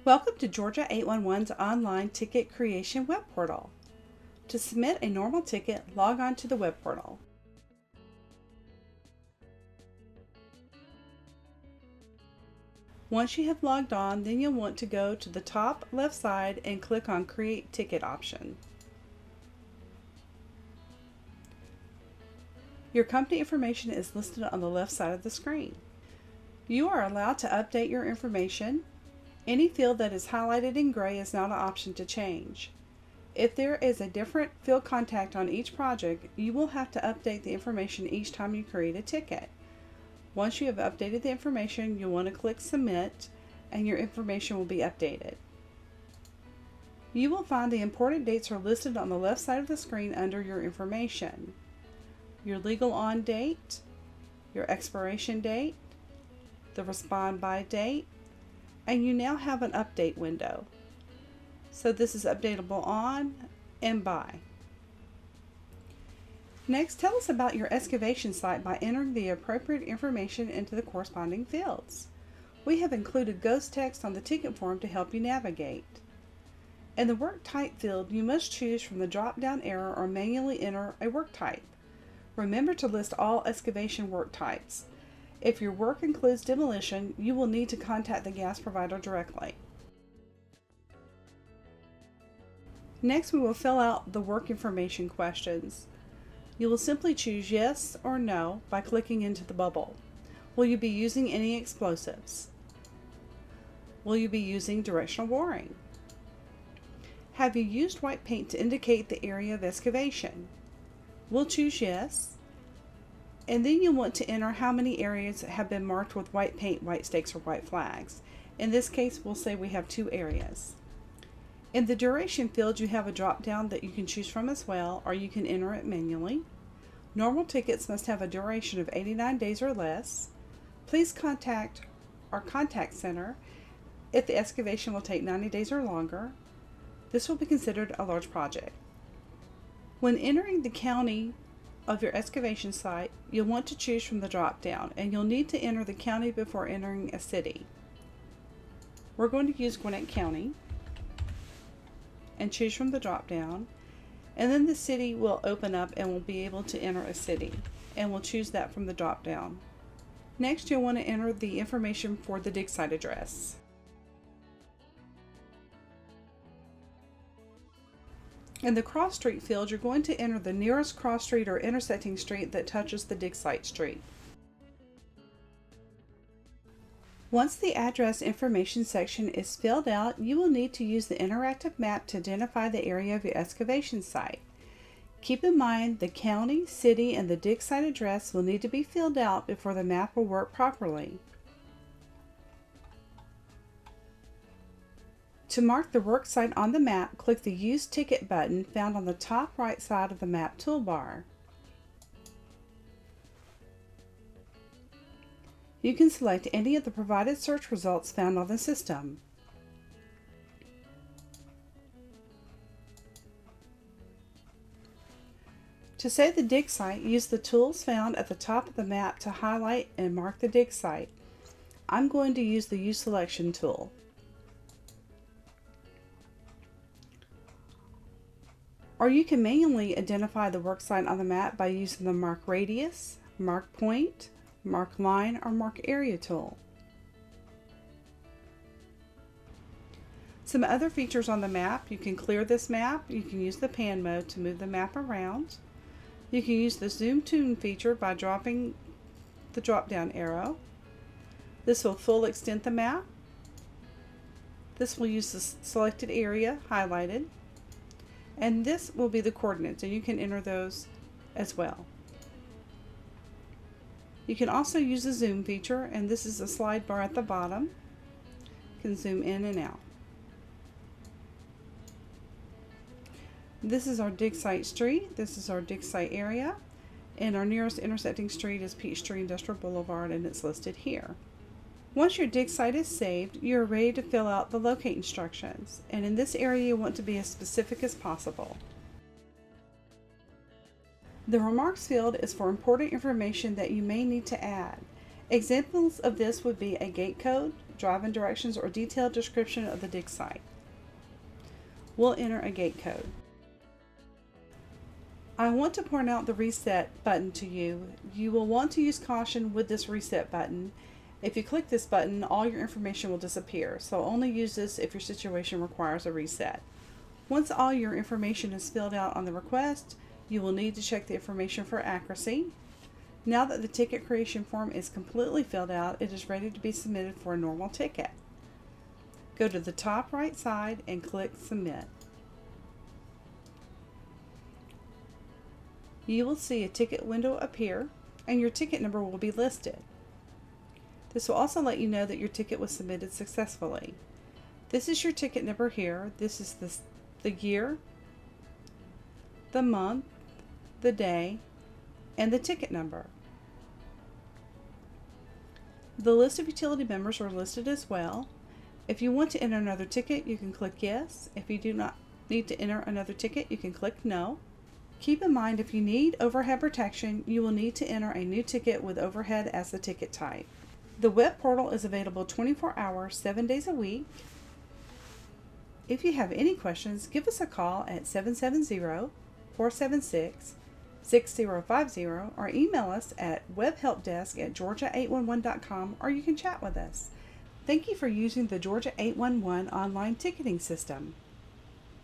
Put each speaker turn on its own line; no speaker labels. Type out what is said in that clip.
Welcome to GA811's online ticket creation web portal. To submit a normal ticket, log on to the web portal. Once you have logged on, then you'll want to go to the top left side and click on Create Ticket option. Your company information is listed on the left side of the screen. You are allowed to update your information. Any field that is highlighted in gray is not an option to change. If there is a different field contact on each project, you will have to update the information each time you create a ticket. Once you have updated the information, you'll want to click Submit and your information will be updated. You will find the important dates are listed on the left side of the screen under your information. Your legal on date, your expiration date, the respond by date, and you now have an update window. So this is updatable on and by. Next, tell us about your excavation site by entering the appropriate information into the corresponding fields. We have included ghost text on the ticket form to help you navigate. In the work type field, you must choose from the drop-down arrow or manually enter a work type. Remember to list all excavation work types. If your work includes demolition, you will need to contact the gas provider directly. Next, we will fill out the work information questions. You will simply choose yes or no by clicking into the bubble. Will you be using any explosives? Will you be using directional boring? Have you used white paint to indicate the area of excavation? We'll choose yes. And then you'll want to enter how many areas have been marked with white paint, white stakes, or white flags. In this case, we'll say we have 2 areas. In the duration field, you have a drop-down that you can choose from as well, or you can enter it manually. Normal tickets must have a duration of 89 days or less. Please contact our contact center if the excavation will take 90 days or longer. This will be considered a large project. When entering the county of your excavation site, you'll want to choose from the drop-down, and you'll need to enter the county before entering a city. We're going to use Gwinnett County and choose from the drop-down, and then the city will open up and we'll be able to enter a city, and we'll choose that from the drop-down. Next, you'll want to enter the information for the dig site address. In the cross street field, you're going to enter the nearest cross street or intersecting street that touches the dig site street. Once the address information section is filled out, you will need to use the interactive map to identify the area of your excavation site. Keep in mind the county, city, and the dig site address will need to be filled out before the map will work properly. To mark the work site on the map, click the Use Ticket button found on the top right side of the map toolbar. You can select any of the provided search results found on the system. To save the dig site, use the tools found at the top of the map to highlight and mark the dig site. I'm going to use the Use Selection tool. Or you can manually identify the work site on the map by using the Mark Radius, Mark Point, Mark Line, or Mark Area tool. Some other features on the map: you can clear this map, you can use the pan mode to move the map around, you can use the zoom tune feature by dropping the drop down arrow. This will full extend the map. This will use the selected area highlighted. And this will be the coordinates, and you can enter those as well. You can also use the zoom feature, and this is a slide bar at the bottom. You can zoom in and out. This is our dig site street, this is our dig site area, and our nearest intersecting street is Peachtree Industrial Boulevard, and it's listed here. Once your dig site is saved, you are ready to fill out the locate instructions, and in this area you want to be as specific as possible. The remarks field is for important information that you may need to add. Examples of this would be a gate code, drive-in directions, or detailed description of the dig site. We'll enter a gate code. I want to point out the reset button to you. You will want to use caution with this reset button. If you click this button, all your information will disappear, so only use this if your situation requires a reset. Once all your information is filled out on the request, you will need to check the information for accuracy. Now that the ticket creation form is completely filled out, it is ready to be submitted for a normal ticket. Go to the top right side and click Submit. You will see a ticket window appear, and your ticket number will be listed. This will also let you know that your ticket was submitted successfully. This is your ticket number here. This is the year, the month, the day, and the ticket number. The list of utility members are listed as well. If you want to enter another ticket, you can click Yes. If you do not need to enter another ticket, you can click No. Keep in mind, if you need overhead protection, you will need to enter a new ticket with overhead as the ticket type. The web portal is available 24 hours, 7 days a week. If you have any questions, give us a call at 770-476-6050 or email us at webhelpdesk@georgia811.com, or you can chat with us. Thank you for using the Georgia 811 online ticketing system.